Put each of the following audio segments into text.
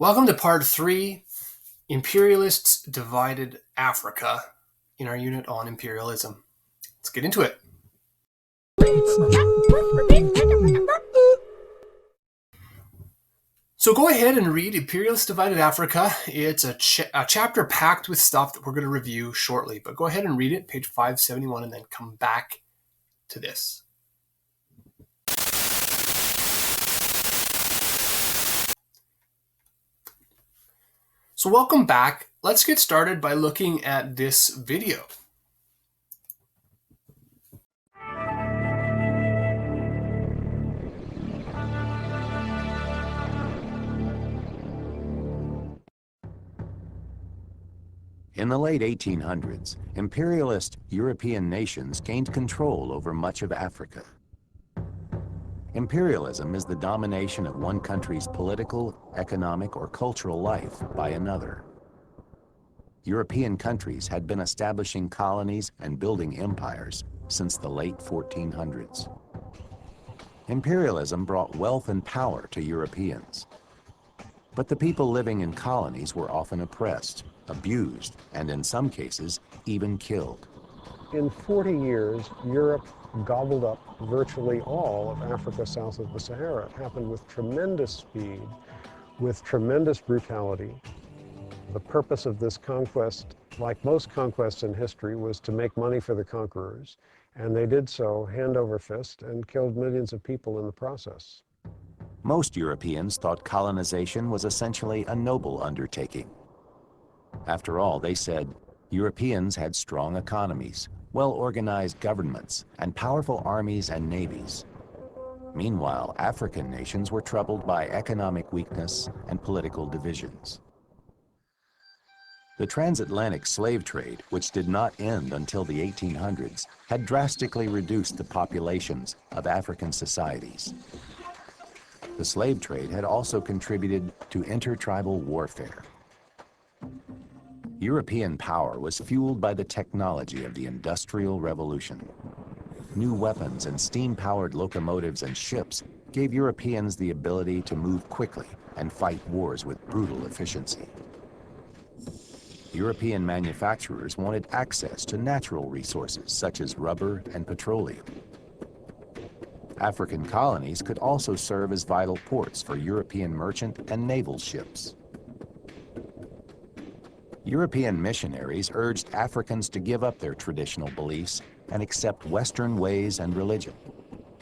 Welcome to part 3, Imperialists Divided Africa, in our unit on imperialism. Let's get into it. So go ahead and read Imperialists Divided Africa. It's a chapter packed with stuff that we're going to review shortly, but go ahead and read it, page 571, and then come back to this. So welcome back. Let's get started by looking at this video. In the late 1800s, imperialist European nations gained control over much of Africa. Imperialism is the domination of one country's political, economic, or cultural life by another. European countries had been establishing colonies and building empires since the late 1400s. Imperialism brought wealth and power to Europeans. But the people living in colonies were often oppressed, abused, and in some cases, even killed. In 40 years, Europe gobbled up virtually all of Africa south of the Sahara. It happened with tremendous speed, with tremendous brutality. The purpose of this conquest, like most conquests in history, was to make money for the conquerors, and they did so hand over fist and killed millions of people in the process. Most Europeans thought colonization was essentially a noble undertaking. After all, they said, Europeans had strong economies, well-organized governments, and powerful armies and navies. Meanwhile, African nations were troubled by economic weakness and political divisions. The transatlantic slave trade, which did not end until the 1800s, had drastically reduced the populations of African societies. The slave trade had also contributed to intertribal warfare. European power was fueled by the technology of the Industrial Revolution. New weapons and steam-powered locomotives and ships gave Europeans the ability to move quickly and fight wars with brutal efficiency. European manufacturers wanted access to natural resources such as rubber and petroleum. African colonies could also serve as vital ports for European merchant and naval ships. European missionaries urged Africans to give up their traditional beliefs and accept Western ways and religion.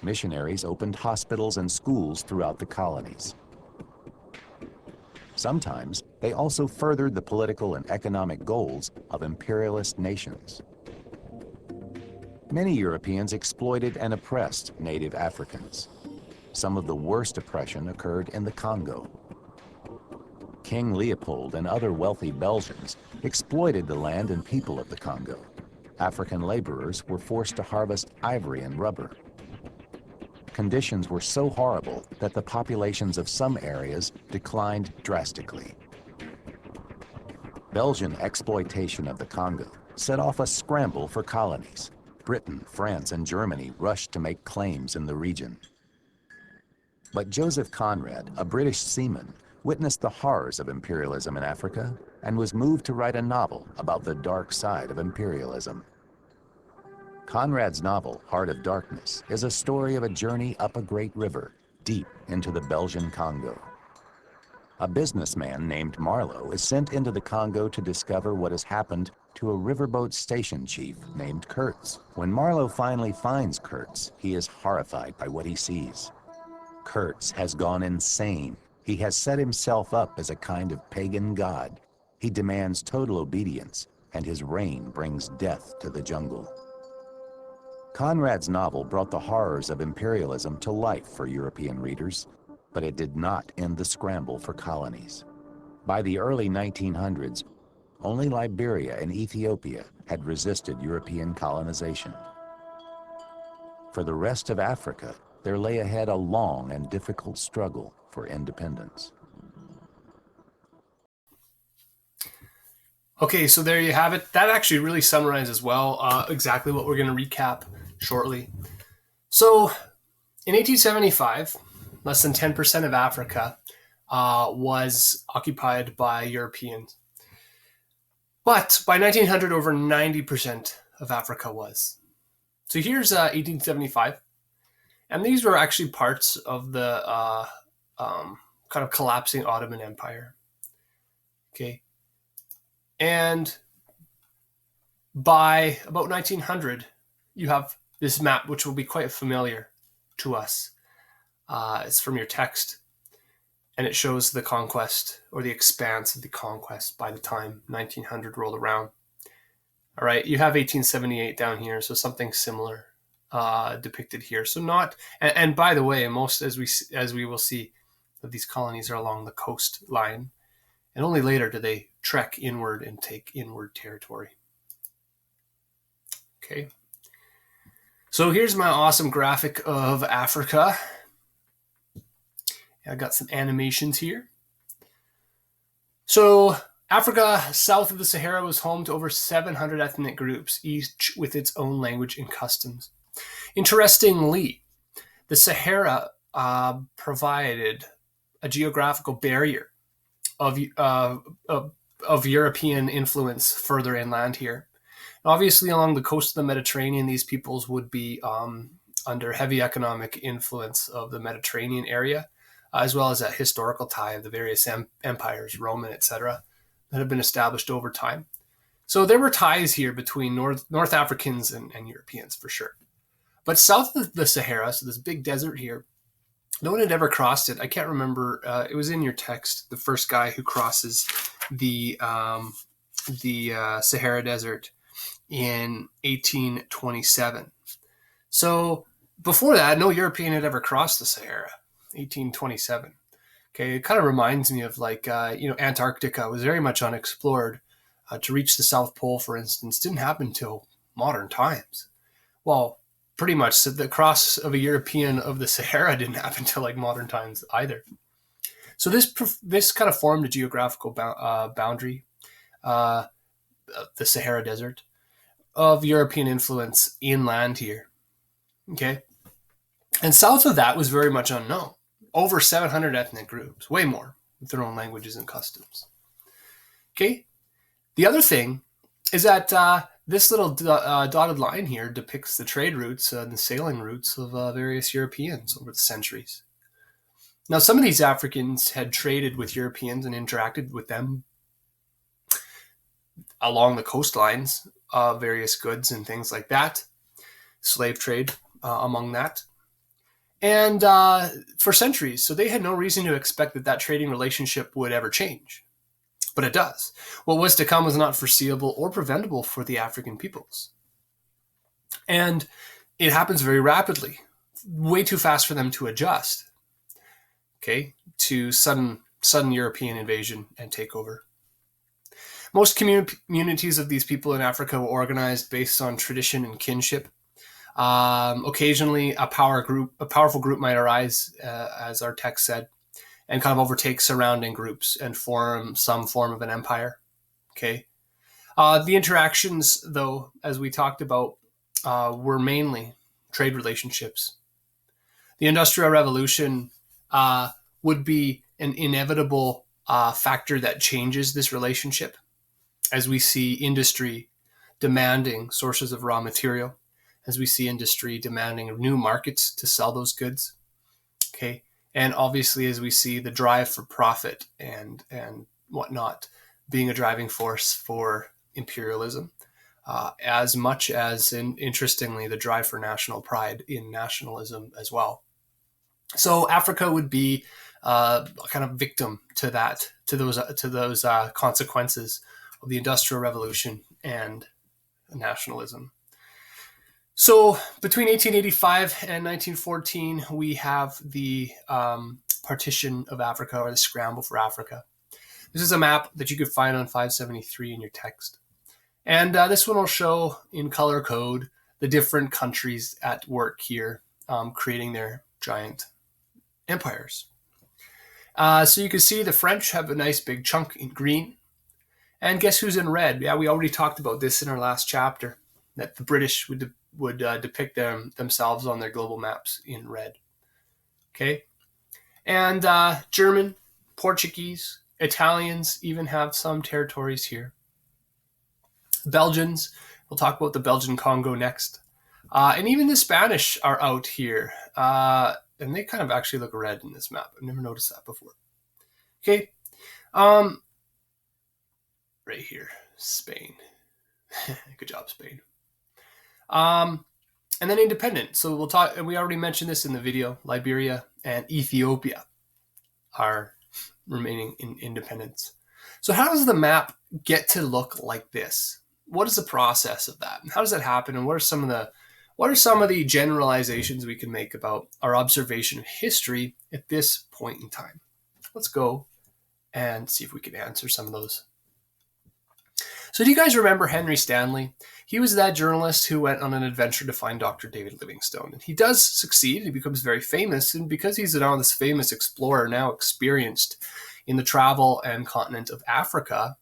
Missionaries opened hospitals and schools throughout the colonies. Sometimes they also furthered the political and economic goals of imperialist nations. Many Europeans exploited and oppressed native Africans. Some of the worst oppression occurred in the Congo. King Leopold and other wealthy Belgians exploited the land and people of the Congo. African laborers were forced to harvest ivory and rubber. Conditions were so horrible that the populations of some areas declined drastically. Belgian exploitation of the Congo set off a scramble for colonies. Britain, France, and Germany rushed to make claims in the region. But Joseph Conrad, a British seaman, witnessed the horrors of imperialism in Africa and was moved to write a novel about the dark side of imperialism. Conrad's novel, Heart of Darkness, is a story of a journey up a great river, deep into the Belgian Congo. A businessman named Marlowe is sent into the Congo to discover what has happened to a riverboat station chief named Kurtz. When Marlowe finally finds Kurtz, he is horrified by what he sees. Kurtz has gone insane. He has set himself up as a kind of pagan god. He demands total obedience, and his reign brings death to the jungle. Conrad's novel brought the horrors of imperialism to life for European readers, but it did not end the scramble for colonies. By the early 1900s, only Liberia and Ethiopia had resisted European colonization. For the rest of Africa, there lay ahead a long and difficult struggle for independence. Okay, so there you have it. That actually really summarizes well exactly what we're going to recap shortly. So in 1875, less than 10% of Africa was occupied by Europeans. But by 1900, over 90% of Africa was. So here's 1875. And these were actually parts of the kind of collapsing Ottoman Empire. Okay. And by about 1900, you have this map, which will be quite familiar to us. It's from your text. And it shows the conquest or the expanse of the conquest by the time 1900 rolled around. All right, you have 1878 down here, so something similar depicted here. So not, and by the way, most as we will see, that these colonies are along the coastline, and only later do they trek inward and take inward territory. Okay, so here's my awesome graphic of Africa. I got some animations here. So Africa south of the Sahara was home to over 700 ethnic groups, each with its own language and customs. Interestingly, the Sahara provided a geographical barrier of European influence further inland here. Obviously, along the coast of the Mediterranean, these peoples would be under heavy economic influence of the Mediterranean area, as well as a historical tie of the various empires, Roman, etc., that have been established over time. So there were ties here between North Africans and Europeans for sure. But south of the Sahara, so this big desert here, no one had ever crossed it. I can't remember. It was in your text, the first guy who crosses the Sahara Desert in 1827. So before that, no European had ever crossed the Sahara. 1827. Okay, it kind of reminds me of like Antarctica was very much unexplored. To reach the South Pole, for instance, didn't happen till modern times. Well, pretty much the cross of a European of the Sahara didn't happen till like modern times either. So this kind of formed a geographical boundary, the Sahara Desert, of European influence inland here. Okay, and south of that was very much unknown. Over 700 ethnic groups, way more, with their own languages and customs. Okay, the other thing is that this little dotted line here depicts the trade routes and the sailing routes of various Europeans over the centuries. Now, some of these Africans had traded with Europeans and interacted with them along the coastlines of various goods and things like that. Slave trade among that. And for centuries, so they had no reason to expect that trading relationship would ever change. But it does. What was to come was not foreseeable or preventable for the African peoples. And it happens very rapidly, way too fast for them to adjust, okay, to sudden European invasion and takeover. Most communities of these people in Africa were organized based on tradition and kinship. Occasionally, a powerful group might arise, as our text said, and kind of overtake surrounding groups and form some form of an empire. Okay, the interactions, though, as we talked about, were mainly trade relationships. The Industrial Revolution would be an inevitable factor that changes this relationship, as we see industry demanding sources of raw material, as we see industry demanding new markets to sell those goods, okay, and obviously as we see the drive for profit and whatnot being a driving force for imperialism, as much as, and interestingly, the drive for national pride in nationalism as well. So Africa would be kind of victim to that, to those consequences of the Industrial Revolution and nationalism. So between 1885 and 1914, we have the partition of Africa, or the scramble for Africa. This is a map that you could find on 573 in your text. And this one will show in color code the different countries at work here, creating their giant empires. So you can see the French have a nice big chunk in green. And guess who's in red? Yeah, we already talked about this in our last chapter, that the British would depict themselves on their global maps in red. Okay, and German Portuguese, Italians even have some territories here. Belgians, we'll talk about the Belgian Congo next. And even the Spanish are out here. And they kind of actually look red in this map. I've never noticed that before. Okay. Right here, Spain. Good job, Spain. And then independent. So we'll talk, and we already mentioned this in the video, Liberia and Ethiopia are remaining in independence. So how does the map get to look like this? What is the process of that? How does that happen? And what are some of the generalizations we can make about our observation of history at this point in time? Let's go and see if we can answer some of those. So do you guys remember Henry Stanley? He was that journalist who went on an adventure to find Dr. David Livingstone. And he does succeed. He becomes very famous. And because he's now this famous explorer, now experienced in the travel and continent of Africa,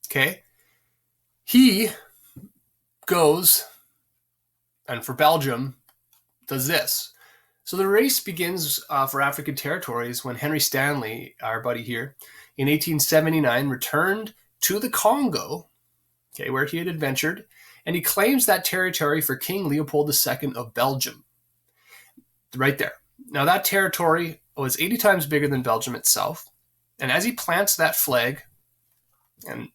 okay, he goes, and for Belgium, does this. So the race begins for African territories when Henry Stanley, our buddy here, in 1879 returned to the Congo, okay, where he had adventured, and he claims that territory for King Leopold II of Belgium. Right there. Now that territory was 80 times bigger than Belgium itself, and as he plants that flag, and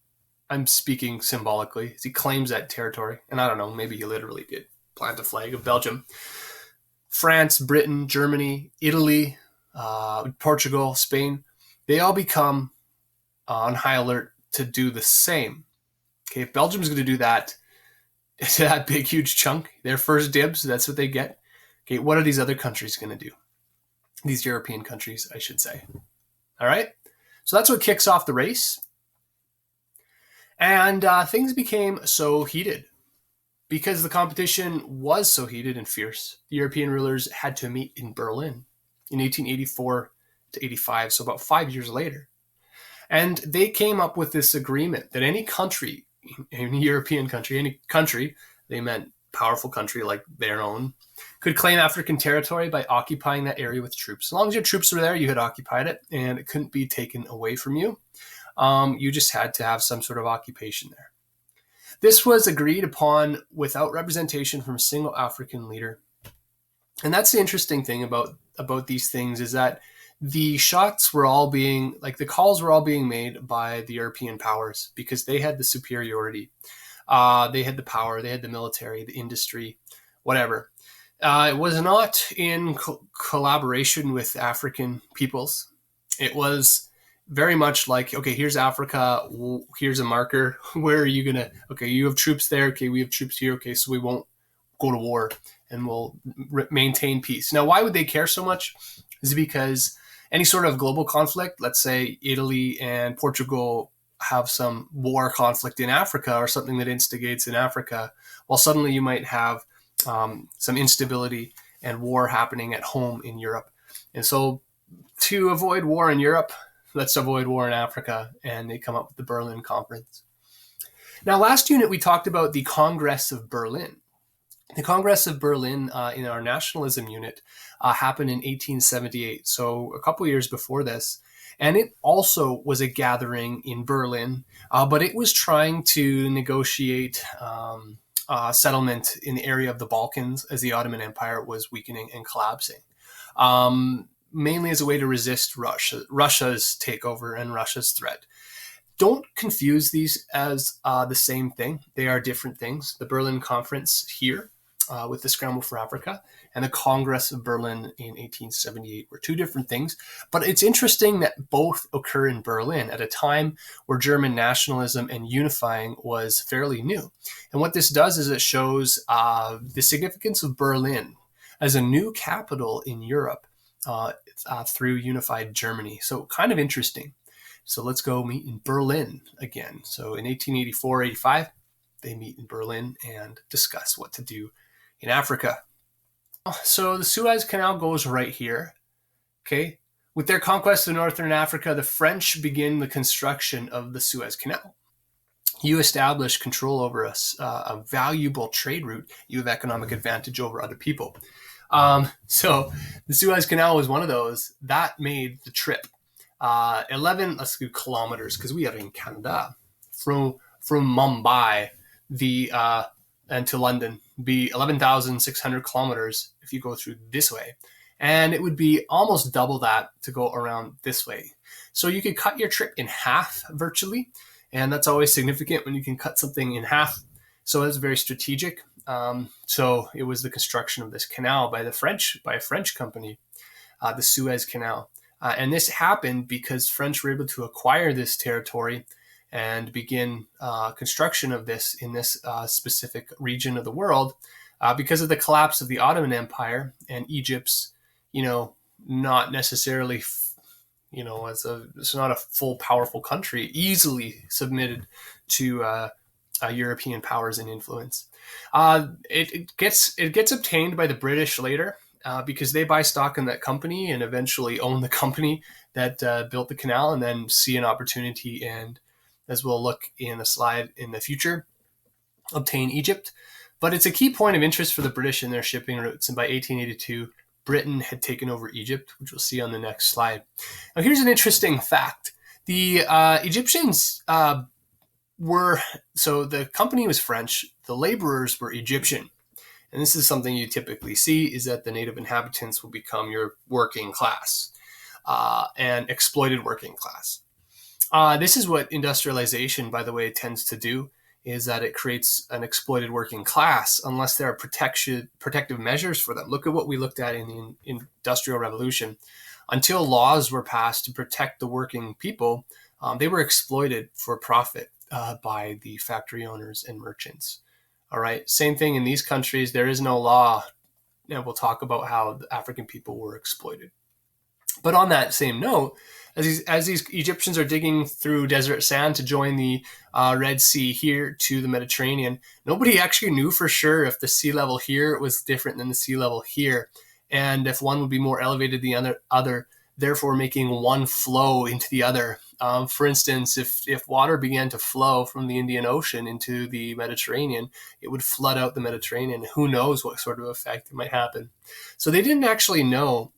I'm speaking symbolically, as he claims that territory, and I don't know, maybe he literally did plant a flag of Belgium, France, Britain, Germany, Italy, Portugal, Spain, they all become on high alert to do the same. Okay, if Belgium's going to do that, it's that big, huge chunk, their first dibs, that's what they get. Okay, what are these other countries going to do? These European countries, I should say. All right, so that's what kicks off the race. And things became so heated because the competition was so heated and fierce. The European rulers had to meet in Berlin in 1884 to 85, so about 5 years later. And they came up with this agreement that any country, any European country, any country, they meant powerful country like their own, could claim African territory by occupying that area with troops. As long as your troops were there, you had occupied it, and it couldn't be taken away from you. You just had to have some sort of occupation there. This was agreed upon without representation from a single African leader. And that's the interesting thing about these things, is that the shots were all being, like the calls were all being made by the European powers because they had the superiority. They had the power, they had the military, the industry, whatever. It was not in collaboration with African peoples. It was very much like, okay, here's Africa, here's a marker. Where are you going to, okay, you have troops there. Okay, we have troops here. Okay, so we won't go to war and we'll maintain peace. Now, why would they care so much? Is because any sort of global conflict, let's say Italy and Portugal have some war conflict in Africa or something that instigates in Africa, well, suddenly you might have some instability and war happening at home in Europe. And so to avoid war in Europe, let's avoid war in Africa, and they come up with the Berlin Conference. Now, last unit, we talked about the Congress of Berlin. The Congress of Berlin in our nationalism unit happened in 1878, so a couple years before this. And it also was a gathering in Berlin, but it was trying to negotiate settlement in the area of the Balkans as the Ottoman Empire was weakening and collapsing, mainly as a way to resist Russia's takeover and Russia's threat. Don't confuse these as the same thing. They are different things. The Berlin Conference here with the Scramble for Africa and the Congress of Berlin in 1878 were two different things. But it's interesting that both occur in Berlin at a time where German nationalism and unifying was fairly new. And what this does is it shows the significance of Berlin as a new capital in Europe through unified Germany. So kind of interesting. So let's go meet in Berlin again. So in 1884-85, they meet in Berlin and discuss what to do in Africa. So the Suez Canal goes right here. Okay. With their conquest of northern Africa, the French begin the construction of the Suez Canal. You establish control over a valuable trade route. You have economic advantage over other people. So the Suez Canal was one of those that made the trip let's do kilometers because we are in Canada. From Mumbai, and to London, be 11,600 kilometers if you go through this way. And it would be almost double that to go around this way. So you could cut your trip in half virtually. And that's always significant when you can cut something in half. So it's very strategic. So it was the construction of this canal by a French company, the Suez Canal. And this happened because French were able to acquire this territory and begin construction of this in this specific region of the world because of the collapse of the Ottoman Empire and Egypt's, not necessarily, it's not a full powerful country, easily submitted to European powers and influence. It gets obtained by the British later because they buy stock in that company and eventually own the company that built the canal, and then see an opportunity, and as we'll look in a slide in the future, obtain Egypt. But it's a key point of interest for the British in their shipping routes, and by 1882, Britain had taken over Egypt, which we'll see on the next slide. Now, here's an interesting fact. The Egyptians so the company was French, the laborers were Egyptian. And this is something you typically see, is that the native inhabitants will become your working class and exploited working class. This is what industrialization, by the way, tends to do, is that it creates an exploited working class unless there are protective measures for them. Look at what we looked at in the Industrial Revolution. Until laws were passed to protect the working people, they were exploited for profit by the factory owners and merchants. All right, same thing in these countries. There is no law, and we'll talk about how the African people were exploited. But on that same note, as these Egyptians are digging through desert sand to join the Red Sea here to the Mediterranean, nobody actually knew for sure if the sea level here was different than the sea level here, and if one would be more elevated than the other, therefore making one flow into the other. For instance, if water began to flow from the Indian Ocean into the Mediterranean, it would flood out the Mediterranean. Who knows what sort of effect might happen. So they didn't actually know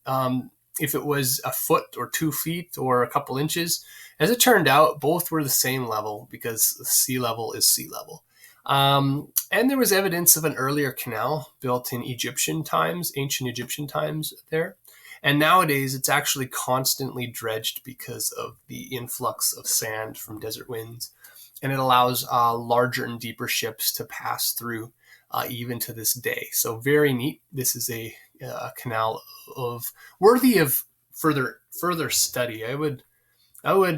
if it was a foot or 2 feet or a couple inches. As it turned out, both were the same level because the sea level is sea level. And there was evidence of an earlier canal built in ancient Egyptian times there. And nowadays, it's actually constantly dredged because of the influx of sand from desert winds. And it allows larger and deeper ships to pass through even to this day. So very neat. This is a canal worthy of further study. I would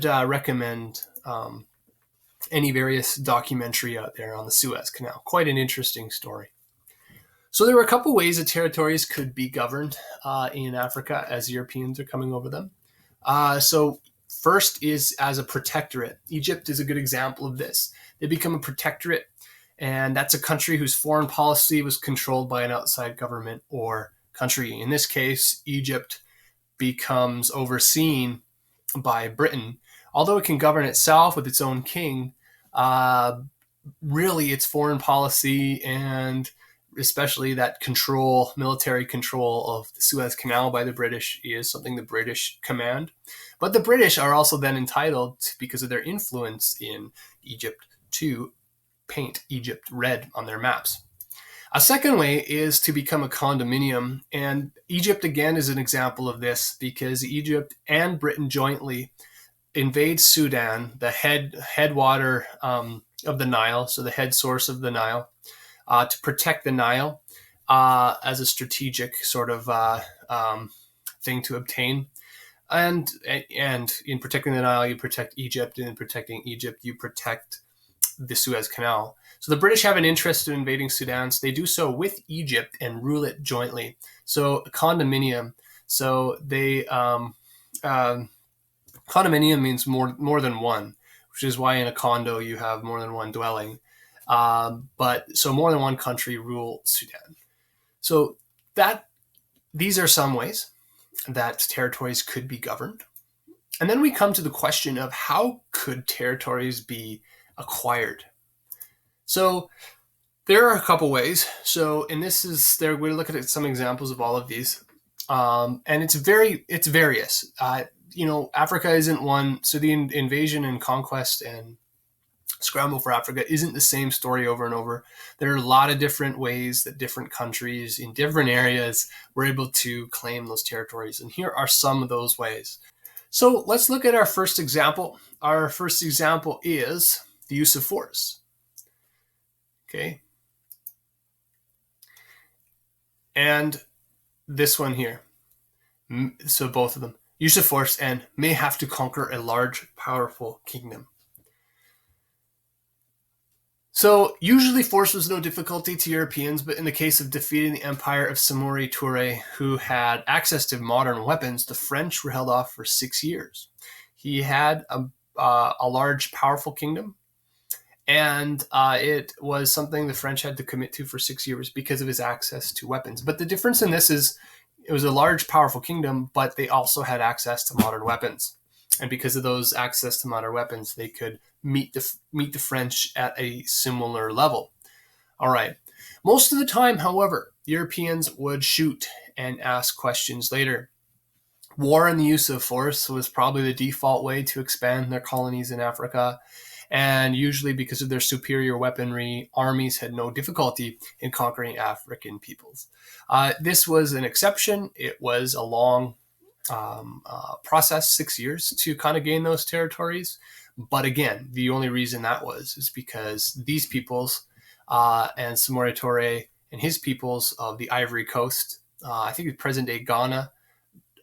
recommend any various documentary out there on the Suez Canal. Quite an interesting story. So there were a couple ways that territories could be governed in Africa as Europeans are coming over them. So first is as a protectorate. Egypt is a good example of this. They become a protectorate, and that's a country whose foreign policy was controlled by an outside government or country. In this case, Egypt becomes overseen by Britain. Although it can govern itself with its own king, really its foreign policy, and especially that military control of the Suez Canal by the British, is something the British command. But the British are also then entitled, because of their influence in Egypt, to paint Egypt red on their maps. A second way is to become a condominium, and Egypt again is an example of this because Egypt and Britain jointly invade Sudan, the headwater of the Nile, so the head source of the Nile, to protect the Nile as a strategic sort of thing to obtain. And in protecting the Nile, you protect Egypt, and in protecting Egypt, you protect the Suez Canal. So the British have an interest in invading Sudan, so they do so with Egypt and rule it jointly. So a condominium. So they condominium means more than one, which is why in a condo you have more than one dwelling. But so more than one country rule Sudan. So these are some ways that territories could be governed. And then we come to the question of how could territories be acquired? So there are a couple ways. So, and we're looking at some examples of all of these. And it's various. Africa isn't one. So the invasion and conquest and scramble for Africa isn't the same story over and over. There are a lot of different ways that different countries in different areas were able to claim those territories. And here are some of those ways. So let's look at our first example. Our first example is the use of force. Okay. And this one here. So both of them. Use of force and may have to conquer a large, powerful kingdom. So usually force was no difficulty to Europeans, but in the case of defeating the empire of Samori Touré, who had access to modern weapons, the French were held off for 6 years. He had a large, powerful kingdom, and it was something the French had to commit to for 6 years because of his access to weapons. But the difference in this is it was a large, powerful kingdom, but they also had access to modern weapons. And because of those access to modern weapons, they could meet the French at a similar level. All right. Most of the time, however, Europeans would shoot and ask questions later. War and the use of force was probably the default way to expand their colonies in Africa. And usually because of their superior weaponry, armies had no difficulty in conquering African peoples. This was an exception. It was a long process, 6 years to kind of gain those territories. But again, the only reason that is because these peoples and Samori Touré and his peoples of the Ivory Coast, I think present-day Ghana,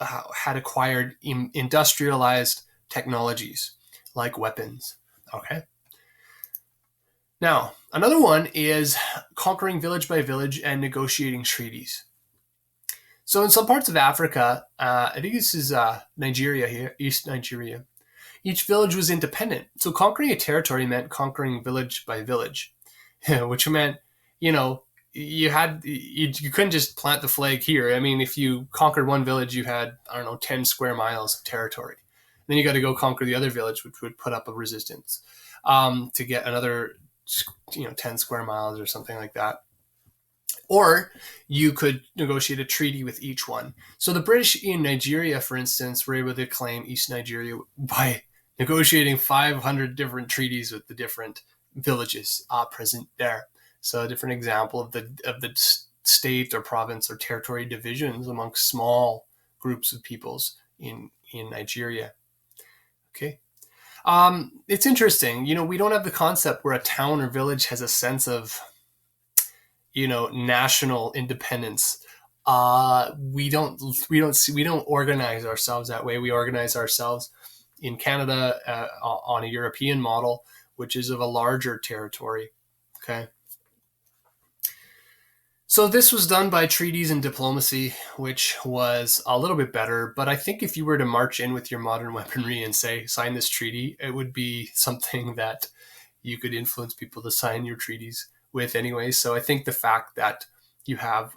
had acquired industrialized technologies like weapons. Okay. Now, another one is conquering village by village and negotiating treaties. So in some parts of Africa, I think this is Nigeria here, East Nigeria, each village was independent. So conquering a territory meant conquering village by village, which meant, you couldn't just plant the flag here. I mean, if you conquered one village, you had, 10 square miles of territory. Then you got to go conquer the other village, which would put up a resistance to get another, 10 square miles or something like that. Or you could negotiate a treaty with each one. So the British in Nigeria, for instance, were able to claim East Nigeria by negotiating 500 different treaties with the different villages present there. So a different example of the state or province or territory divisions amongst small groups of peoples in Nigeria. Okay. It's interesting. We don't have the concept where a town or village has a sense of, national independence. We don't organize ourselves that way. We organize ourselves in Canada on a European model, which is of a larger territory. Okay. So this was done by treaties and diplomacy, which was a little bit better. But I think if you were to march in with your modern weaponry and say, sign this treaty, it would be something that you could influence people to sign your treaties with anyway. So I think the fact that you have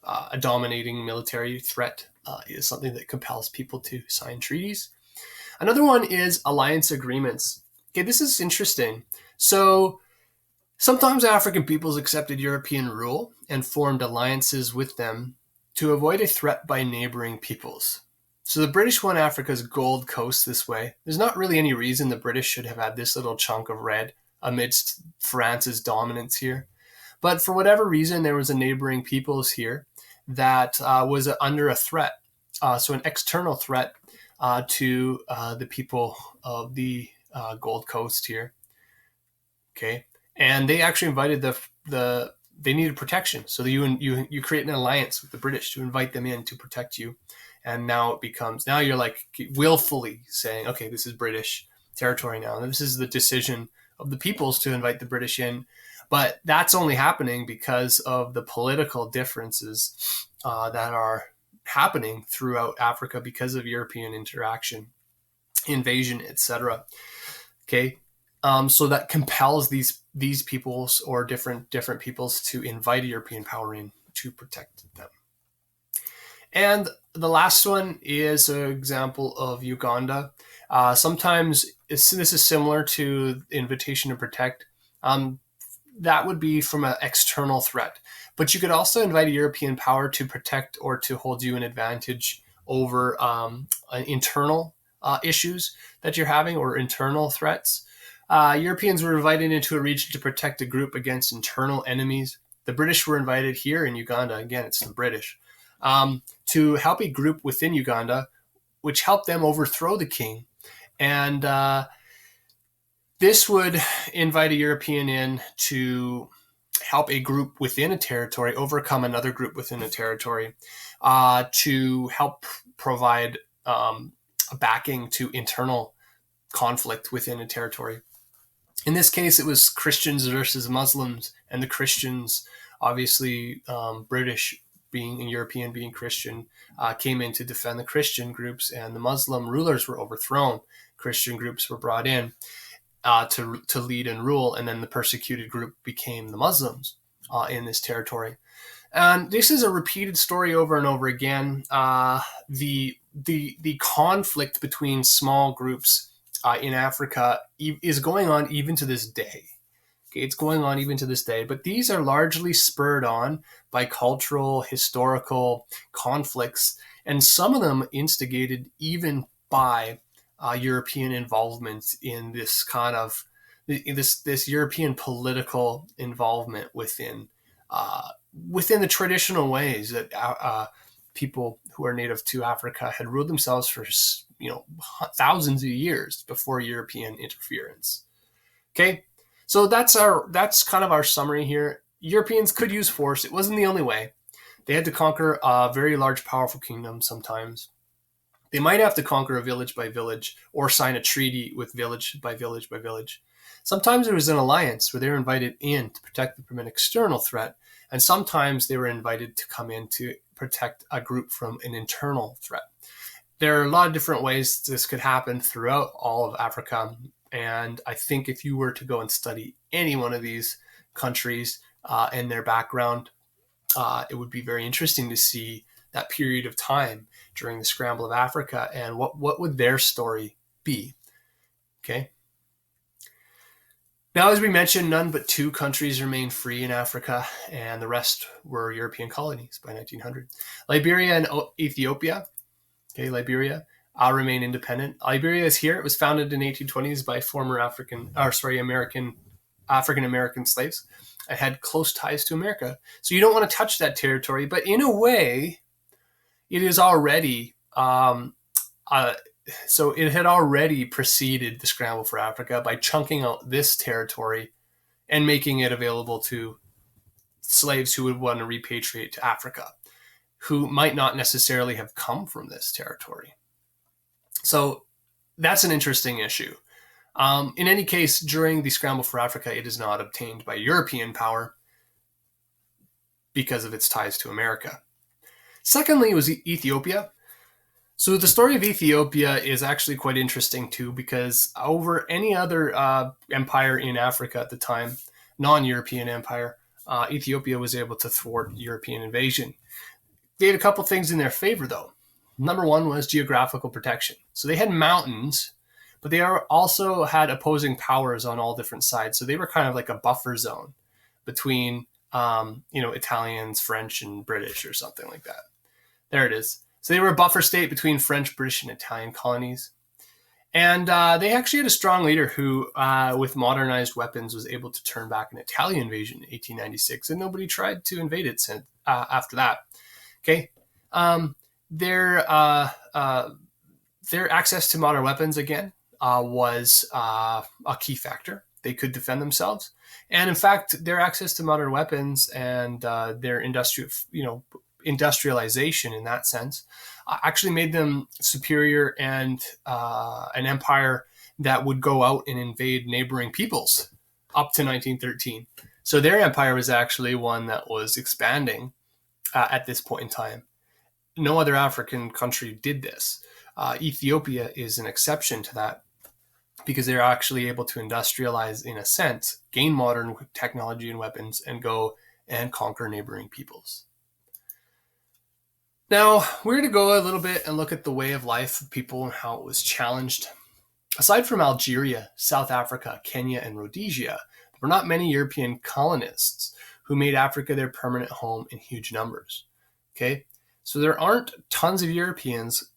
a dominating military threat is something that compels people to sign treaties. Another one is alliance agreements. Okay, this is interesting. So sometimes African peoples accepted European rule and formed alliances with them to avoid a threat by neighboring peoples. So the British won Africa's Gold Coast this way. There's not really any reason the British should have had this little chunk of red amidst France's dominance here. But for whatever reason, there was a neighboring peoples here that was under a threat. So an external threat to the people of the Gold Coast here. Okay. And they actually invited they needed protection. So you create an alliance with the British to invite them in to protect you. And now you're like willfully saying, okay, this is British territory now. And this is the decision of the peoples to invite the British in. But that's only happening because of the political differences that are happening throughout Africa because of European interaction, invasion, etc. Okay. So that compels these peoples or different peoples to invite a European power in to protect them. And the last one is an example of Uganda. Sometimes this is similar to the invitation to protect. That would be from an external threat. But you could also invite a European power to protect or to hold you an advantage over internal issues that you're having or internal threats. Europeans were invited into a region to protect a group against internal enemies. The British were invited here in Uganda. Again, it's the British. To help a group within Uganda, which helped them overthrow the king. And this would invite a European in to help a group within a territory overcome another group within a territory, to help provide backing to internal conflict within a territory. In this case, it was Christians versus Muslims, and the Christians, obviously British being and European being Christian, came in to defend the Christian groups, and the Muslim rulers were overthrown. Christian groups were brought in to lead and rule, and then the persecuted group became the Muslims in this territory. And this is a repeated story over and over again. The conflict between small groups in Africa is going on even to this day. Okay, it's going on even to this day, but these are largely spurred on by cultural, historical conflicts, and some of them instigated even by European involvement in this kind of this European political involvement within the traditional ways that people who are native to Africa had ruled themselves for thousands of years before European interference. Okay, so that's kind of our summary here. Europeans could use force. It wasn't the only way. They had to conquer a very large, powerful kingdom sometimes. They might have to conquer a village by village or sign a treaty with village by village by village. Sometimes there was an alliance where they were invited in to protect them from an external threat, and sometimes they were invited to come in to protect a group from an internal threat. There are a lot of different ways this could happen throughout all of Africa, and I think if you were to go and study any one of these countries and their background, it would be very interesting to see that period of time during the scramble of Africa and what would their story be. Okay. Now, as we mentioned, none but 2 countries remained free in Africa, and the rest were European colonies by 1900. Liberia and Ethiopia, okay, Liberia, remain independent. Liberia is here. It was founded in 1820s by former African-American slaves and had close ties to America. So you don't want to touch that territory, but in a way, it is already so it had already preceded the scramble for Africa by chunking out this territory and making it available to slaves who would want to repatriate to Africa, who might not necessarily have come from this territory. So that's an interesting issue. In any case, during the scramble for Africa, it is not obtained by European power because of its ties to America. Secondly, was Ethiopia. So the story of Ethiopia is actually quite interesting too, because over any other empire in Africa at the time, non-European empire, Ethiopia was able to thwart European invasion. They had a couple things in their favor, though. Number one was geographical protection. So they had mountains, but they also had opposing powers on all different sides. So they were kind of like a buffer zone between, Italians, French, and British or something like that. There it is. So they were a buffer state between French, British, and Italian colonies. And they actually had a strong leader who, with modernized weapons, was able to turn back an Italian invasion in 1896, and nobody tried to invade it after that. Okay. Their access to modern weapons, again, was a key factor. They could defend themselves. And in fact, their access to modern weapons and their industrialization in that sense actually made them superior and an empire that would go out and invade neighboring peoples up to 1913. So their empire was actually one that was expanding at this point in time. No other African country did this. Ethiopia is an exception to that because they're actually able to industrialize in a sense, gain modern technology and weapons, and go and conquer neighboring peoples. Now, we're going to go a little bit and look at the way of life of people and how it was challenged. Aside from Algeria, South Africa, Kenya, and Rhodesia, there were not many European colonists who made Africa their permanent home in huge numbers. Okay, So there aren't tons of Europeans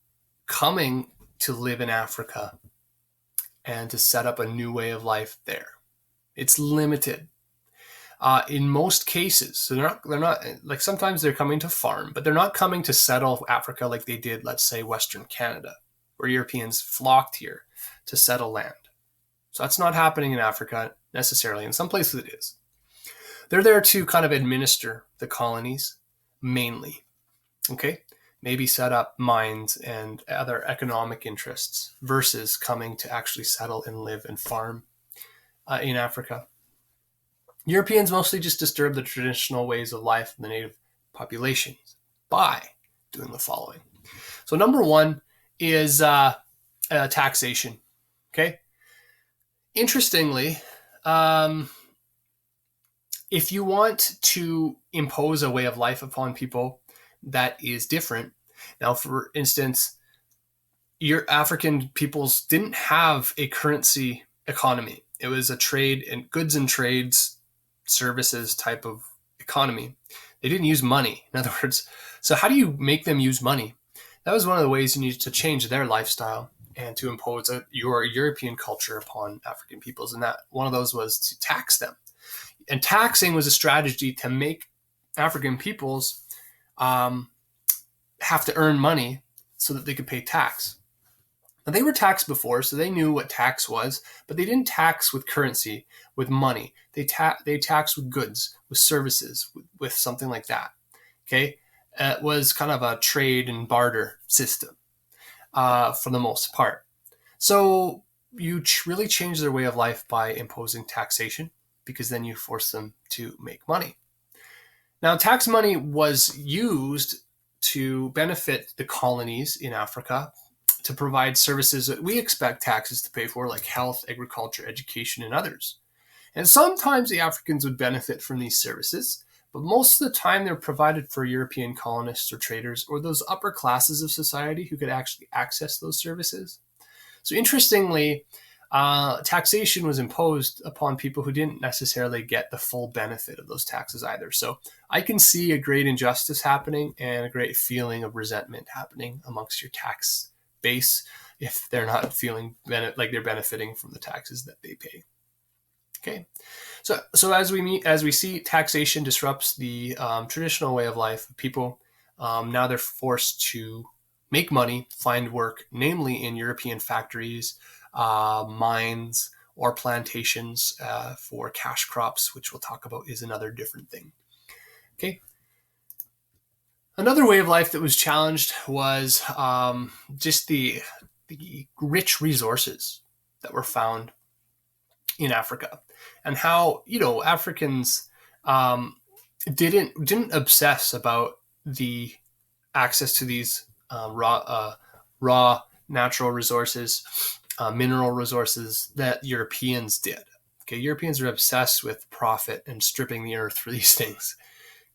coming to live in Africa and to set up a new way of life there. It's limited. In most cases, so they're not like, sometimes they're coming to farm, but they're not coming to settle Africa like they did, let's say, Western Canada, where Europeans flocked here to settle land. So that's not happening in Africa necessarily. In some places it is. They're there to kind of administer the colonies mainly. Okay, maybe set up mines and other economic interests versus coming to actually settle and live and farm in Africa. Europeans mostly just disturb the traditional ways of life of the native populations by doing the following. So number one is taxation. Okay. Interestingly, if you want to impose a way of life upon people that is different, now, for instance, your African peoples didn't have a currency economy. It was a trade and goods and trades services type of economy. They didn't use money, in other words. So how do you make them use money? That was one of the ways you needed to change their lifestyle and to impose your European culture upon African peoples. And that one of those was to tax them. And taxing was a strategy to make African peoples have to earn money so that they could pay tax. Now, they were taxed before, so they knew what tax was, but they didn't tax with currency, with money. They taxed with goods, with services, with something like that. Okay, it was kind of a trade and barter system for the most part. So you really change their way of life by imposing taxation, because then you force them to make money. Now, tax money was used to benefit the colonies in Africa, to provide services that we expect taxes to pay for, like health, agriculture, education, and others. And sometimes the Africans would benefit from these services, but most of the time they're provided for European colonists or traders or those upper classes of society who could actually access those services. So interestingly, taxation was imposed upon people who didn't necessarily get the full benefit of those taxes either. So I can see a great injustice happening and a great feeling of resentment happening amongst your tax base if they're not feeling like they're benefiting from the taxes that they pay. Okay, so as we see, taxation disrupts the traditional way of life of people. Now they're forced to make money, find work, namely in European factories, mines, or plantations for cash crops, which we'll talk about is another different thing. Okay. Another way of life that was challenged was just the rich resources that were found in Africa, and how Africans didn't obsess about the access to these raw natural resources, mineral resources that Europeans did. Okay, Europeans are obsessed with profit and stripping the earth for these things.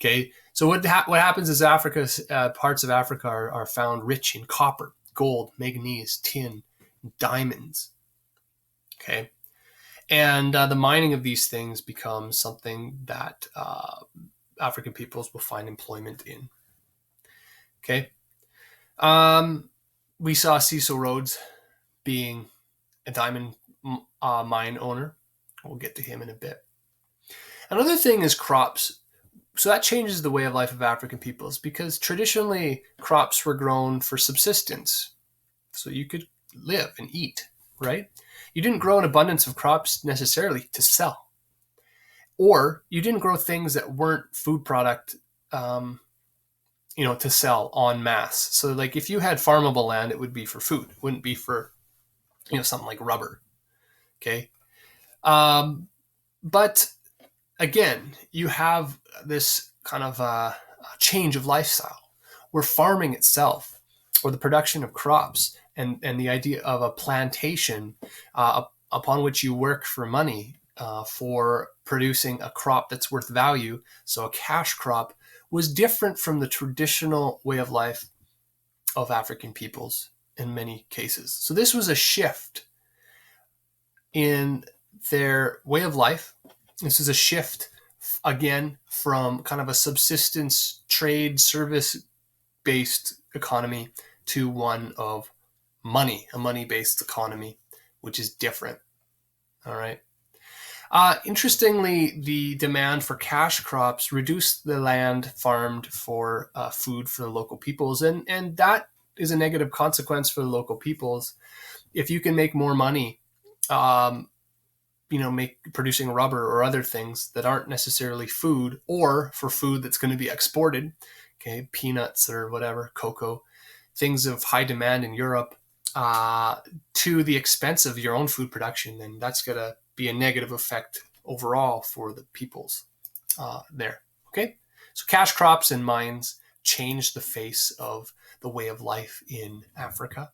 Okay, so what happens is parts of Africa are found rich in copper, gold, manganese, tin, diamonds. Okay, and the mining of these things becomes something that African peoples will find employment in. Okay, we saw Cecil Rhodes being a diamond mine owner. We'll get to him in a bit. Another thing is crops. So that changes the way of life of African peoples, because traditionally crops were grown for subsistence. So you could live and eat, right? You didn't grow an abundance of crops necessarily to sell. Or you didn't grow things that weren't food product, to sell en masse. So like if you had farmable land, it would be for food. It wouldn't be for, something like rubber. Okay. But again, you have this kind of a change of lifestyle where farming itself, or the production of crops, and the idea of a plantation upon which you work for money for producing a crop that's worth value, so a cash crop, was different from the traditional way of life of African peoples in many cases. So this was a shift in their way of life. This is a shift, again, from kind of a subsistence trade service based economy to one of money, a money-based economy, which is different. All right. Interestingly, the demand for cash crops reduced the land farmed for food for the local peoples, and that is a negative consequence for the local peoples. If you can make more money, producing rubber or other things that aren't necessarily food, or for food that's going to be exported, okay, peanuts or whatever, cocoa, things of high demand in Europe, to the expense of your own food production, then that's going to be a negative effect overall for the peoples there. Okay, so cash crops and mines changed the face of the way of life in Africa.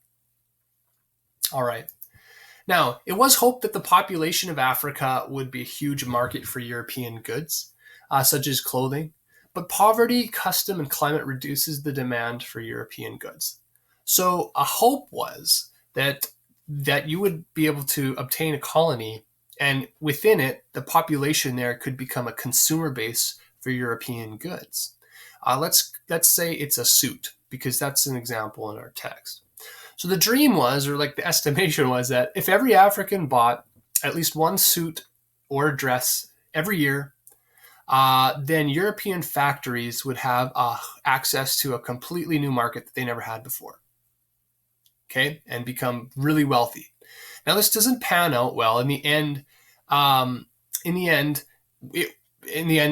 All right. Now, it was hoped that the population of Africa would be a huge market for European goods, such as clothing, but poverty, custom, and climate reduces the demand for European goods. So a hope was that you would be able to obtain a colony, and within it, the population there could become a consumer base for European goods. Let's say it's a suit, because that's an example in our text. So the dream was, or like the estimation was, that if every African bought at least one suit or dress every year, then European factories would have access to a completely new market that they never had before. Okay, and become really wealthy. Now this doesn't pan out well. In the end,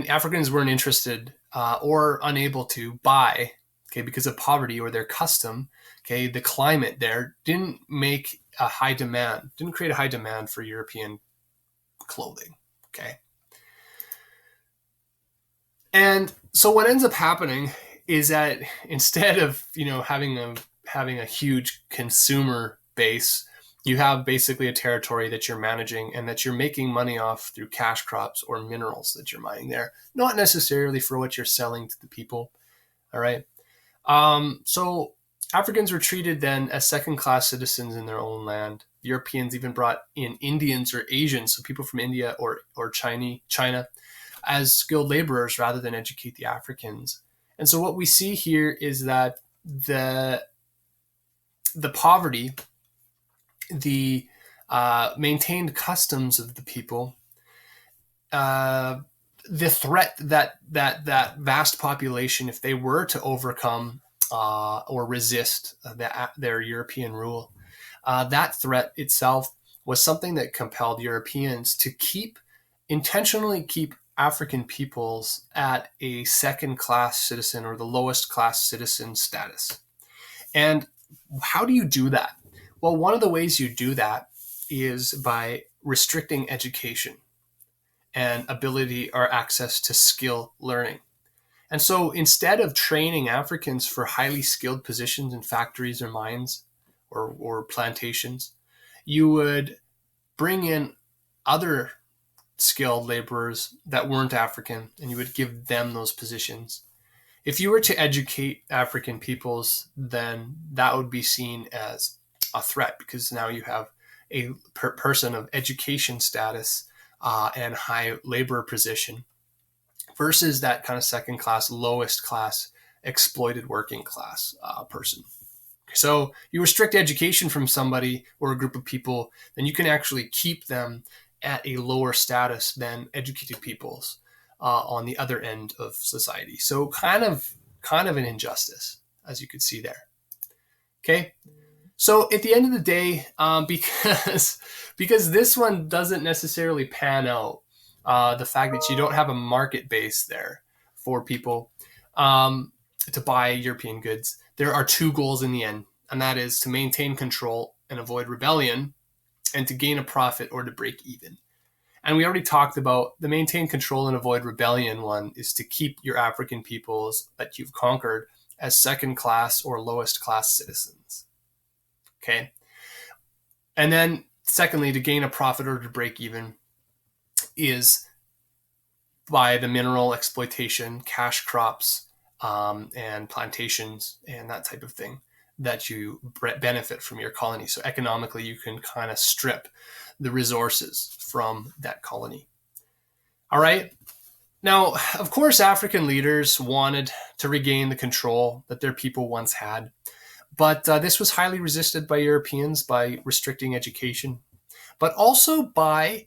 Africans weren't interested or unable to buy, okay, because of poverty or their custom. Okay, the climate there didn't create a high demand for European clothing. Okay, and so what ends up happening is that instead of having a huge consumer base, you have basically a territory that you're managing and that you're making money off through cash crops or minerals that you're mining there, not necessarily for what you're selling to the people. All right. So Africans were treated then as second-class citizens in their own land. Europeans even brought in Indians or Asians, so people from India or China, as skilled laborers rather than educate the Africans. And so what we see here is that the poverty, the maintained customs of the people, the threat that vast population, if they were to overcome or resist their European rule, that threat itself was something that compelled Europeans to intentionally keep African peoples at a second-class citizen or the lowest class citizen status. And how do you do that? Well, one of the ways you do that is by restricting education and ability or access to skill learning. And so instead of training Africans for highly skilled positions in factories or mines or plantations, you would bring in other skilled laborers that weren't African, and you would give them those positions. If you were to educate African peoples, then that would be seen as a threat, because now you have a person of education status and high labor position versus that kind of second class, lowest class, exploited working class person. So you restrict education from somebody or a group of people, then you can actually keep them at a lower status than educated peoples on the other end of society. So kind of an injustice, as you could see there. Okay. So at the end of the day, because this one doesn't necessarily pan out, the fact that you don't have a market base there for people to buy European goods, there are two goals in the end, and that is to maintain control and avoid rebellion, and to gain a profit or to break even. And we already talked about the maintain control and avoid rebellion one is to keep your African peoples that you've conquered as second class or lowest class citizens. Okay. And then secondly, to gain a profit or to break even is by the mineral exploitation, cash crops, and plantations and that type of thing that you benefit from your colony. So economically, you can kind of strip the resources from that colony. All right. Now, of course, African leaders wanted to regain the control that their people once had, but this was highly resisted by Europeans by restricting education, but also by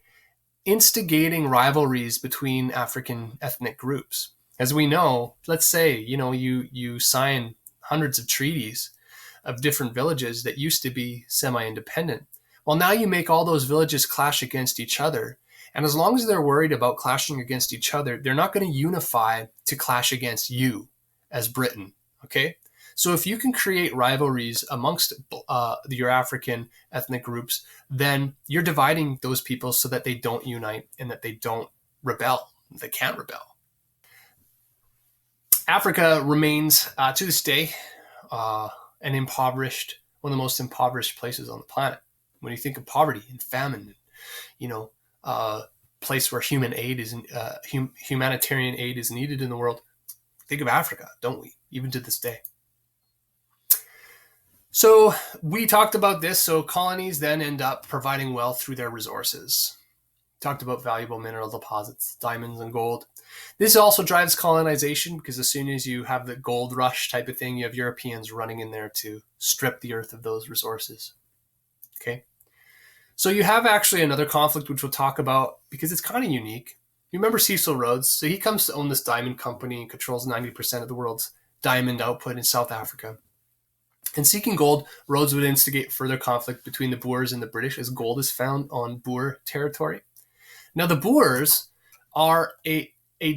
instigating rivalries between African ethnic groups. As we know, let's say, you sign hundreds of treaties of different villages that used to be semi-independent. Well, now you make all those villages clash against each other. And as long as they're worried about clashing against each other, they're not going to unify to clash against you as Britain. Okay? So if you can create rivalries amongst your African ethnic groups, then you're dividing those people so that they don't unite and that they don't rebel. They can't rebel. Africa remains, to this day, one of the most impoverished places on the planet. When you think of poverty and famine, place where humanitarian aid is needed in the world, think of Africa, don't we? Even to this day. So we talked about this. So colonies then end up providing wealth through their resources. Talked about valuable mineral deposits, diamonds and gold. This also drives colonization because as soon as you have the gold rush type of thing, you have Europeans running in there to strip the earth of those resources. Okay. So you have actually another conflict, which we'll talk about because it's kind of unique. You remember Cecil Rhodes? So he comes to own this diamond company and controls 90% of the world's diamond output in South Africa. And seeking gold, Rhodes would instigate further conflict between the Boers and the British as gold is found on Boer territory. Now, the Boers are a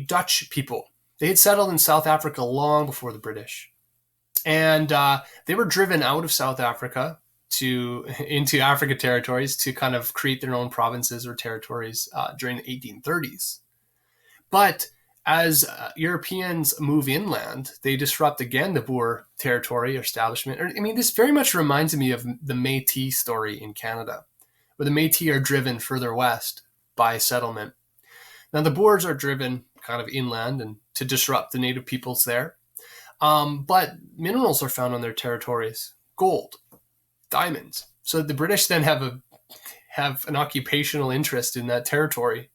Dutch people. They had settled in South Africa long before the British. And they were driven out of South Africa into Africa territories to kind of create their own provinces or territories during the 1830s. But as Europeans move inland, they disrupt again the Boer territory or establishment. This very much reminds me of the Métis story in Canada, where the Métis are driven further west by settlement. Now the Boers are driven kind of inland and to disrupt the native peoples there. But minerals are found on their territories, gold, diamonds. So the British then have an occupational interest in that territory.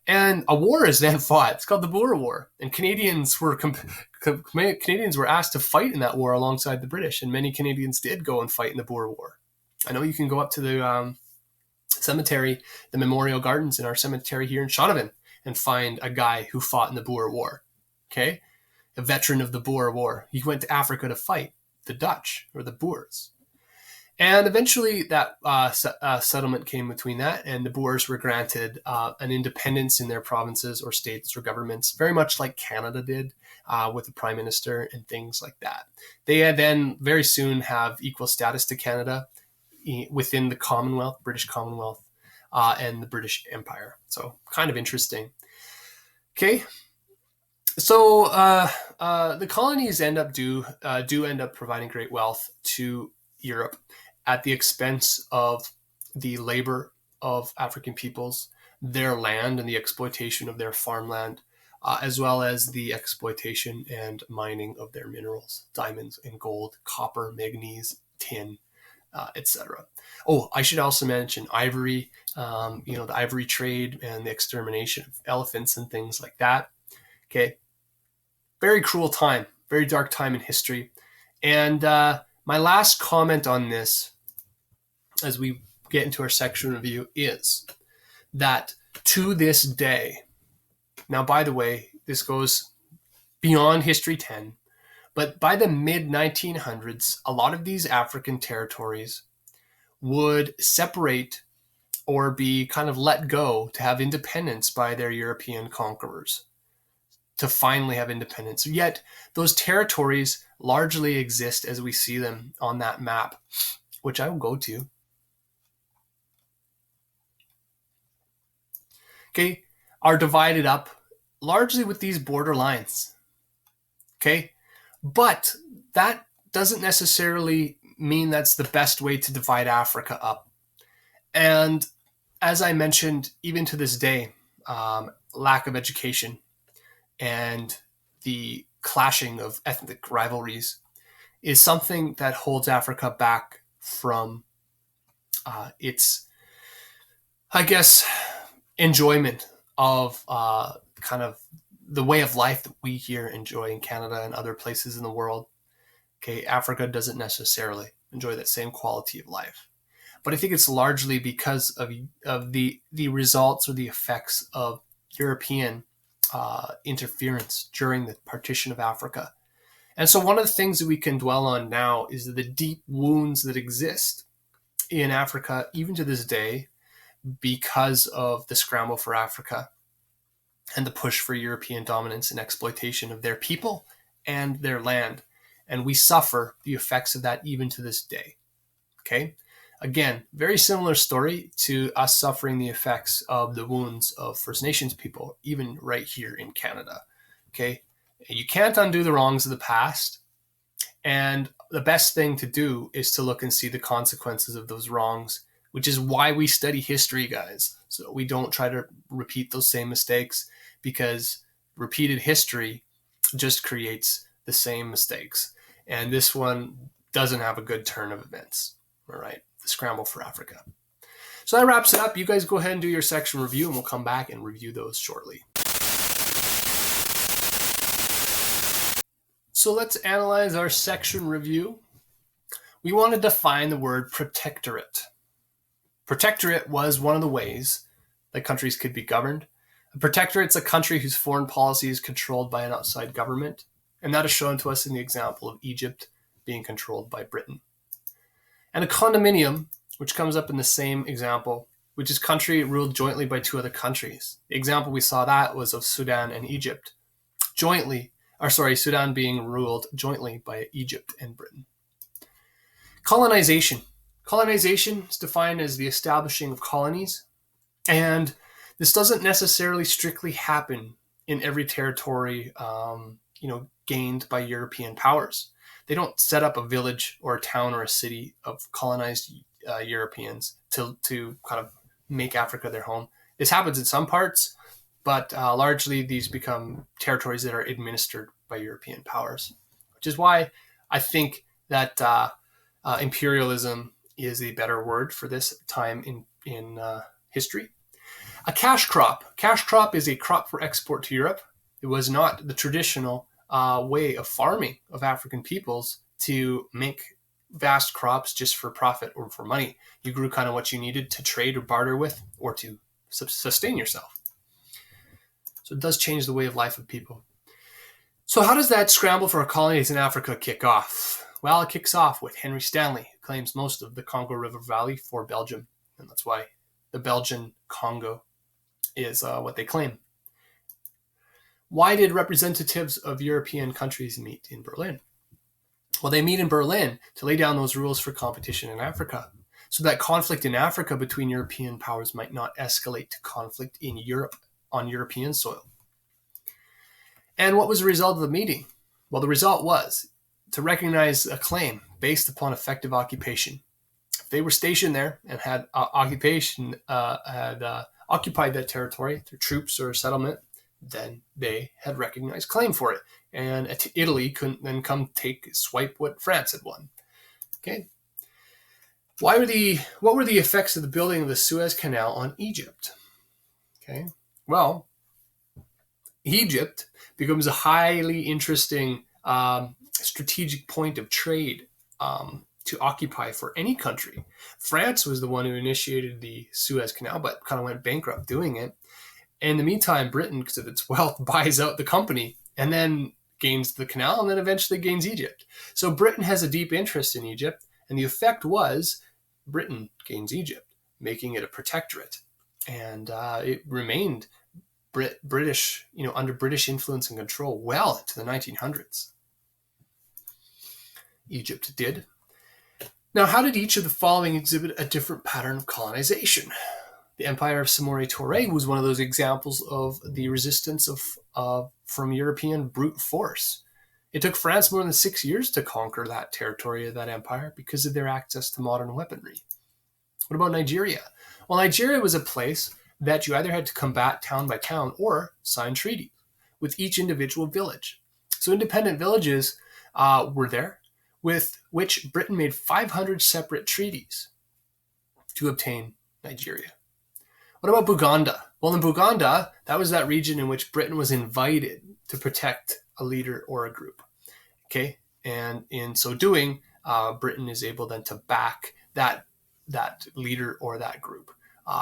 And a war is then fought. It's called the Boer War. And Canadians were asked to fight in that war alongside the British. And many Canadians did go and fight in the Boer War. I know you can go up to the cemetery, the Memorial Gardens in our cemetery here in Shaunavon, and find a guy who fought in the Boer War. Okay? A veteran of the Boer War. He went to Africa to fight the Dutch or the Boers. And eventually that settlement came between that, and the Boers were granted an independence in their provinces or states or governments, very much like Canada did with the Prime Minister and things like that. They then very soon have equal status to Canada within the Commonwealth, British Commonwealth, and the British Empire. So kind of interesting. Okay. So the colonies do end up providing great wealth to Europe at the expense of the labor of African peoples, their land and the exploitation of their farmland, as well as the exploitation and mining of their minerals, diamonds and gold, copper, manganese, tin, etc. Oh, I should also mention ivory, the ivory trade and the extermination of elephants and things like that. Okay. Very cruel time, very dark time in history. And my last comment on this, as we get into our section review, is that to this day, now, by the way, this goes beyond History 10, but by the mid-1900s, a lot of these African territories would separate or be kind of let go to have independence by their European conquerors, to finally have independence. Yet those territories largely exist as we see them on that map, which I will go to. Okay, are divided up largely with these border lines. Okay, but that doesn't necessarily mean that's the best way to divide Africa up. And as I mentioned, even to this day, lack of education and the clashing of ethnic rivalries is something that holds Africa back from its, I guess, enjoyment of kind of the way of life that we here enjoy in Canada and other places in the world. Okay, Africa doesn't necessarily enjoy that same quality of life. But I think it's largely because of the results or the effects of European interference during the partition of Africa. And so one of the things that we can dwell on now is the deep wounds that exist in Africa, even to this day, because of the scramble for Africa and the push for European dominance and exploitation of their people and their land. And we suffer the effects of that even to this day. Okay? Again, very similar story to us suffering the effects of the wounds of First Nations people, even right here in Canada. Okay? You can't undo the wrongs of the past. And the best thing to do is to look and see the consequences of those wrongs, which is why we study history, guys. So we don't try to repeat those same mistakes, because repeated history just creates the same mistakes. And this one doesn't have a good turn of events. All right, the scramble for Africa. So that wraps it up. You guys go ahead and do your section review, and we'll come back and review those shortly. So let's analyze our section review. We want to define the word protectorate. Protectorate was one of the ways that countries could be governed. A protectorate's a country whose foreign policy is controlled by an outside government, and that is shown to us in the example of Egypt being controlled by Britain. And a condominium, which comes up in the same example, which is country ruled jointly by two other countries. The example we saw that was of Sudan and Egypt, Sudan being ruled jointly by Egypt and Britain. Colonization. Colonization is defined as the establishing of colonies, and this doesn't necessarily strictly happen in every territory, gained by European powers. They don't set up a village or a town or a city of colonized Europeans to kind of make Africa their home. This happens in some parts, but largely these become territories that are administered by European powers, which is why I think that imperialism is a better word for this time in history. A cash crop. Cash crop is a crop for export to Europe. It was not the traditional way of farming of African peoples to make vast crops just for profit or for money. You grew kind of what you needed to trade or barter with or to sustain yourself. So it does change the way of life of people. So how does that scramble for colonies in Africa kick off? Well, it kicks off with Henry Stanley, who claims most of the Congo River Valley for Belgium. And that's why the Belgian Congo is what they claim. Why did representatives of European countries meet in Berlin? Well, they meet in Berlin to lay down those rules for competition in Africa, so that conflict in Africa between European powers might not escalate to conflict in Europe on European soil. And what was the result of the meeting? Well, the result was to recognize a claim based upon effective occupation. If they were stationed there and had occupied that territory through troops or settlement, then they had recognized claim for it. And Italy couldn't then come swipe what France had won. Okay. What were the effects of the building of the Suez Canal on Egypt? Okay. Well, Egypt becomes a highly interesting strategic point of trade to occupy for any country. France was the one who initiated the Suez Canal, but kind of went bankrupt doing it. In the meantime, Britain, because of its wealth, buys out the company and then gains the canal and then eventually gains Egypt. So Britain has a deep interest in Egypt, and the effect was Britain gains Egypt, making it a protectorate. And it remained British, under British influence and control well into the 1900s. Egypt did. Now, how did each of the following exhibit a different pattern of colonization? The Empire of Samori-Touré was one of those examples of the resistance from European brute force. It took France more than 6 years to conquer that territory of that empire because of their access to modern weaponry. What about Nigeria? Well, Nigeria was a place that you either had to combat town by town or sign treaties with each individual village. So independent villages were there, with which Britain made 500 separate treaties to obtain Nigeria. What about Buganda? Well, in Buganda, that was that region in which Britain was invited to protect a leader or a group. Okay, and in so doing, Britain is able then to back that leader or that group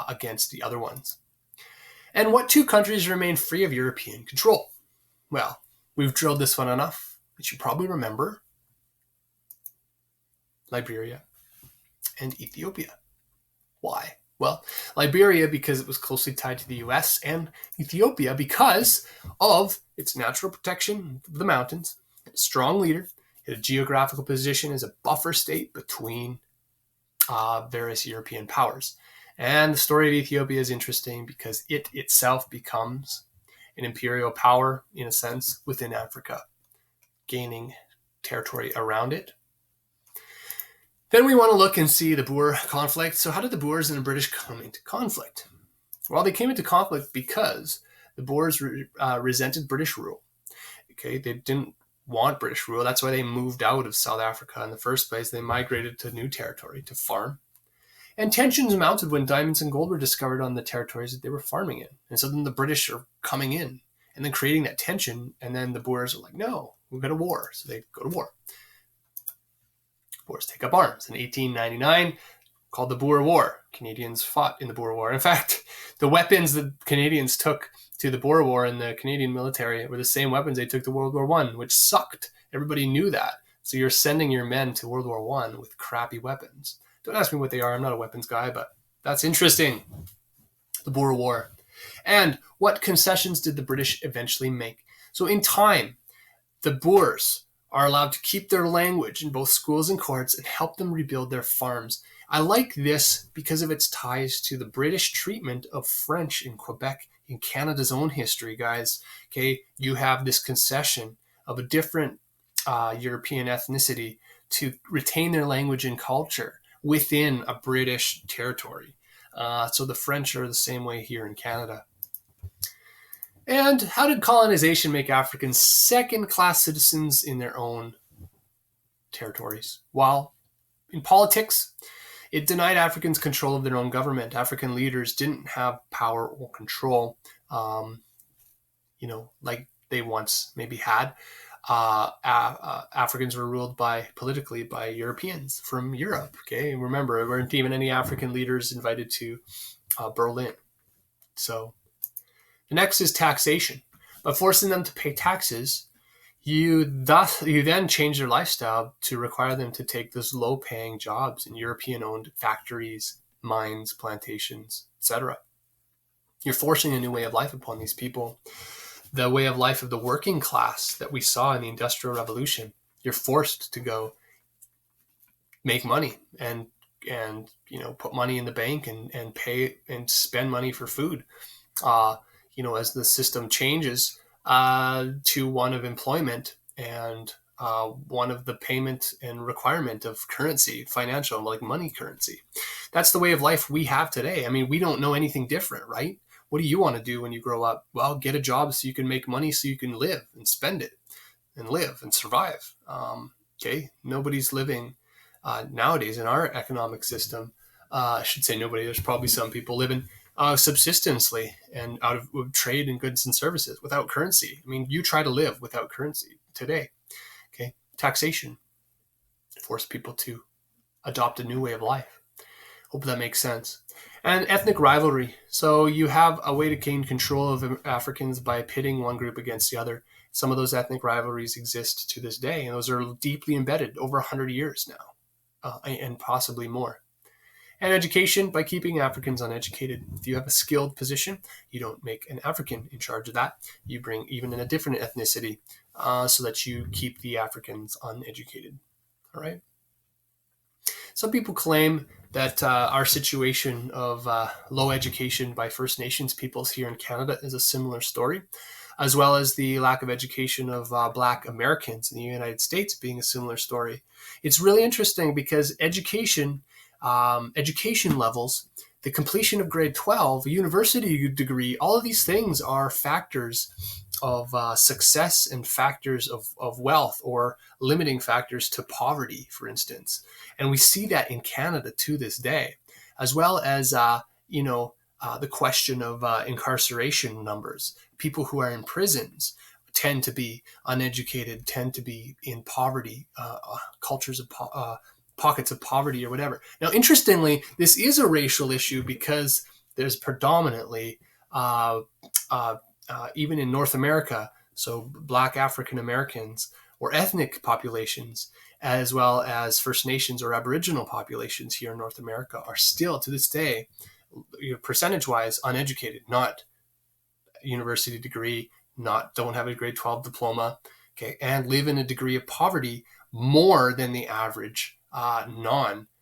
against the other ones. And what two countries remain free of European control? Well, we've drilled this one enough that you probably remember Liberia and Ethiopia. Why? Well, Liberia because it was closely tied to the US, and Ethiopia because of its natural protection of the mountains, a strong leader, a geographical position as a buffer state between various European powers. And the story of Ethiopia is interesting because it itself becomes an imperial power, in a sense, within Africa, gaining territory around it. Then we want to look and see the Boer conflict. So how did the Boers and the British come into conflict? Well, they came into conflict because the Boers resented British rule. Okay, they didn't want British rule. That's why they moved out of South Africa in the first place. They migrated to new territory to farm. And tensions mounted when diamonds and gold were discovered on the territories that they were farming in. And so then the British are coming in and then creating that tension. And then the Boers are like, no, we've got a war. So they go to war. Boers take up arms in 1899, called the Boer War. Canadians fought in the Boer War. In fact, the weapons the Canadians took to the Boer War in the Canadian military were the same weapons they took to World War I, which sucked. Everybody knew that. So you're sending your men to World War I with crappy weapons. Don't ask me what they are. I'm not a weapons guy, but that's interesting. The Boer War. And what concessions did the British eventually make? So in time, the Boers are allowed to keep their language in both schools and courts and help them rebuild their farms. I like this because of its ties to the British treatment of French in Quebec in Canada's own history, guys. Okay, you have this concession of a different European ethnicity to retain their language and culture within a British territory. So the French are the same way here in Canada. And how did colonization make Africans second-class citizens in their own territories? Well, in politics, it denied Africans control of their own government. African leaders didn't have power or control, like they once maybe had. Africans were ruled politically by Europeans from Europe. Okay, and remember, there weren't even any African leaders invited to Berlin. So the next is taxation. By forcing them to pay taxes, you then change their lifestyle to require them to take those low-paying jobs in European-owned factories, mines, plantations, etc. You're forcing a new way of life upon these people. The way of life of the working class that we saw in the Industrial Revolution. You're forced to go make money and put money in the bank and pay and spend money for food. As the system changes to one of employment and one of the payment and requirement of currency, financial, like money currency. That's the way of life we have today. I mean, we don't know anything different, right? What do you want to do when you grow up? Well, get a job so you can make money so you can live and spend it and live and survive. Nobody's living nowadays in our economic system. I should say nobody. There's probably some people living subsistently and out of trade in goods and services without currency. I mean, you try to live without currency today. Okay, taxation force people to adopt a new way of life. Hope that makes sense. And ethnic rivalry. So you have a way to gain control of Africans by pitting one group against the other. Some of those ethnic rivalries exist to this day, and those are deeply embedded over 100 years now, and possibly more. And education, by keeping Africans uneducated. If you have a skilled position, you don't make an African in charge of that. You bring even in a different ethnicity so that you keep the Africans uneducated. All right. Some people claim that our situation of low education by First Nations peoples here in Canada is a similar story, as well as the lack of education of Black Americans in the United States being a similar story. It's really interesting because education levels, the completion of grade 12, a university degree, all of these things are factors of success and factors of wealth, or limiting factors to poverty, for instance. And we see that in Canada to this day, as well as, the question of incarceration numbers. People who are in prisons tend to be uneducated, tend to be in poverty, cultures of pockets of poverty or whatever. Now, interestingly, this is a racial issue because there's predominantly, even in North America, so Black African Americans or ethnic populations, as well as First Nations or Aboriginal populations here in North America, are still to this day, percentage-wise, uneducated, not university degree, don't have a grade 12 diploma, okay, and live in a degree of poverty more than the average non-African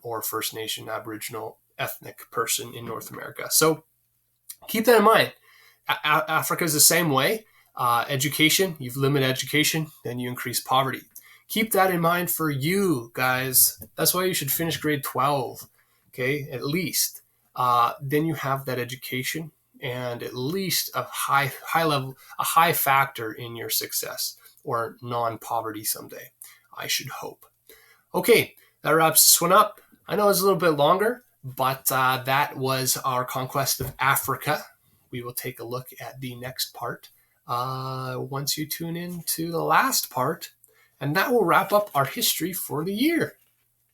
or First Nation Aboriginal ethnic person in North America. So keep that in mind. Africa is the same way. Education, you've limited education, then you increase poverty. Keep that in mind for you guys. That's why you should finish grade 12, okay, at least. Then you have that education and at least a high level, a high factor in your success or non-poverty someday, I should hope. Okay, that wraps this one up. I know it's a little bit longer, but that was our conquest of Africa. We will take a look at the next part once you tune in to the last part, and that will wrap up our history for the year.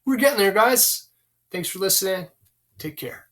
We're getting there, guys. Thanks for listening. Take care.